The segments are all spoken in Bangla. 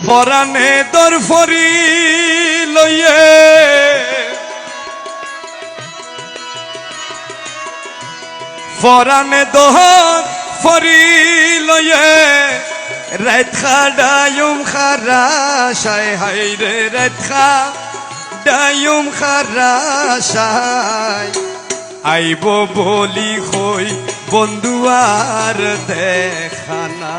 পরাণে দর ফরি লইয়ে পরাণে দর ফরি লইয়ে রাত খাডায়ুম খারাশায় হায় রে রাত খাডায়ুম খারাশায় আইব বলি হই বন্ধু আর দেখানা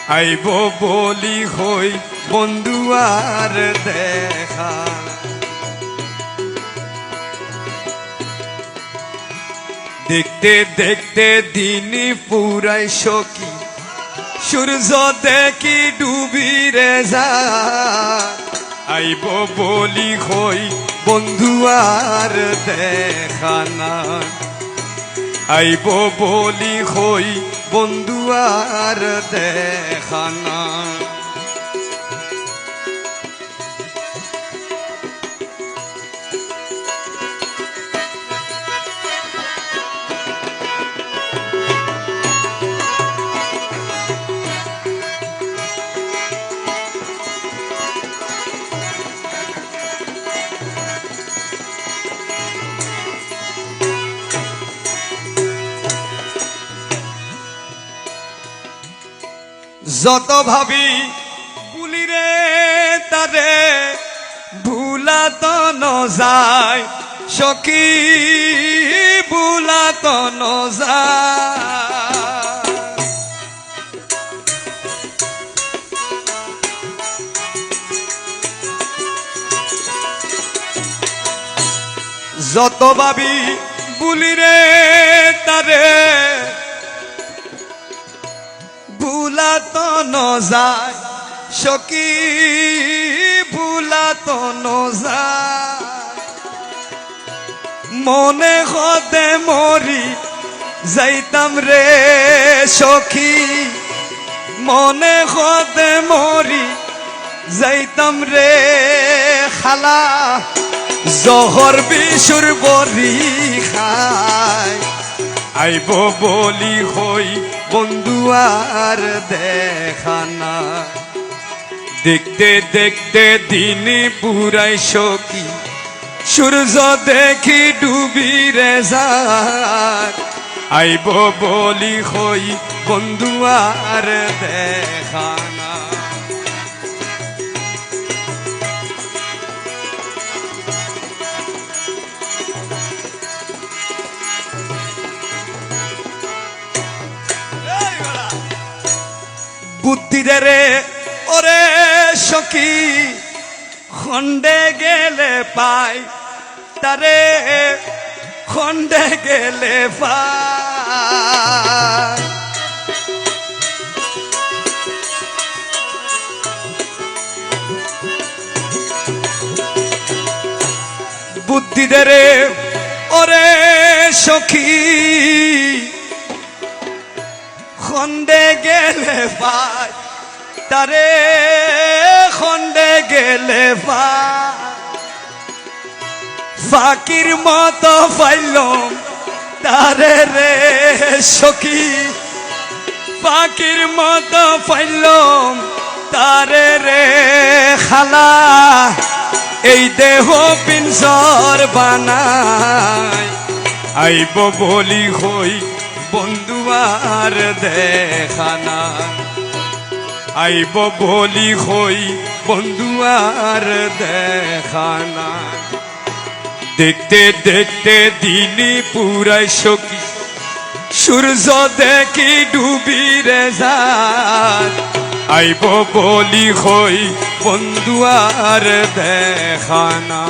আইব বলি হই বন্ধু আর দেখা দেখতে দেখতে দিন পুরাই সখী সূর্য দেখি ডুবি রে যায় আইব বলি হই বন্ধু আর দেখানা আইব বলি হই বন্ধু আর দেখানা যত ভাবি ভুলি রে তারে ভুলা তো ন যায় সখী ভুলা তো ন যায় যত ভাবি ভুলি রে তারে ভুলা তো ন যায় সখী ভুলা তো ন যায় মনে হতে মরি যাইতাম রে সখী মনে হতে মরি যাইতাম রে খালা জহর বিশুর বরি খায় আইব বলি হই বন্ধু আর দেখানা দেখতে দেখতে দিন পুরাই সখী সূর্য দেখি ডুবি রে যায় আইব বলি হই বন্ধু আর দেখানা বুদ্ধি রে ওরে সখী খন্ডে গেলে পাই তারে খন্ডে গেলে পাই বুদ্ধি রে ওরে সখী খন্ডে গেলে পাই তারে খন্ডে গেলে পাই ফাকির মতো পাইলাম তারে রে সখী ফাকির মতো পাইলাম তারে রে খালা এই দেহ পিঞ্জর বানাই আইব বলি হই বন্ধু আর দেখানা আইব বলি হই বন্ধু আর দেখানা দেখতে দেখতে দিন পুরাই সখী সূর্য দেখি ডুবি রে যায় আইব বলি হই বন্ধু আর দেখানা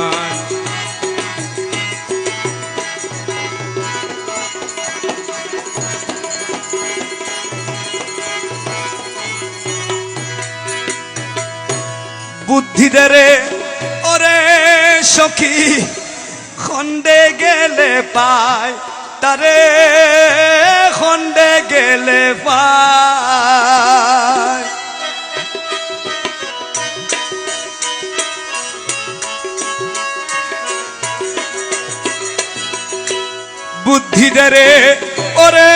বুদ্ধি রে ওরে সখী খন্ডে গেলে পায় তারে খন্ডে গেলে পায় বুদ্ধি রে ওরে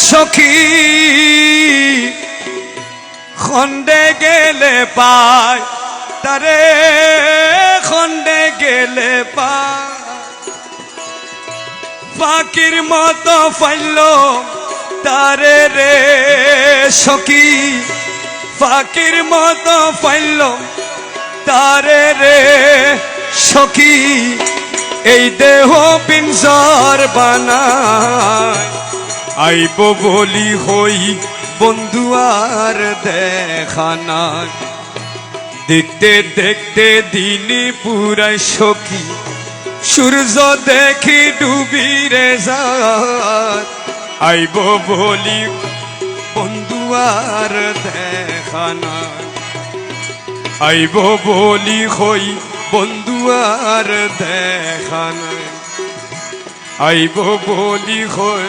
সখী খন্ডে গেলে পায় তারে খন্ডে গেলে পায় ফাঁকির মতো ফাইল তারে রে সখী ফাঁকির মতো ফাইল তারে রে সখী এই দেহ পিঞ্জর বানায় আইব বলি হই বন্ধু আর দেখা নাই দেখতে দেখতে দিনই পুরাই সখী সূর্য দেখি ডুবি রে যায় আইব বলি বন্ধু আর দেখা নাই আইব বলি হই বন্ধু আর দেখা নাই আইব বলি হই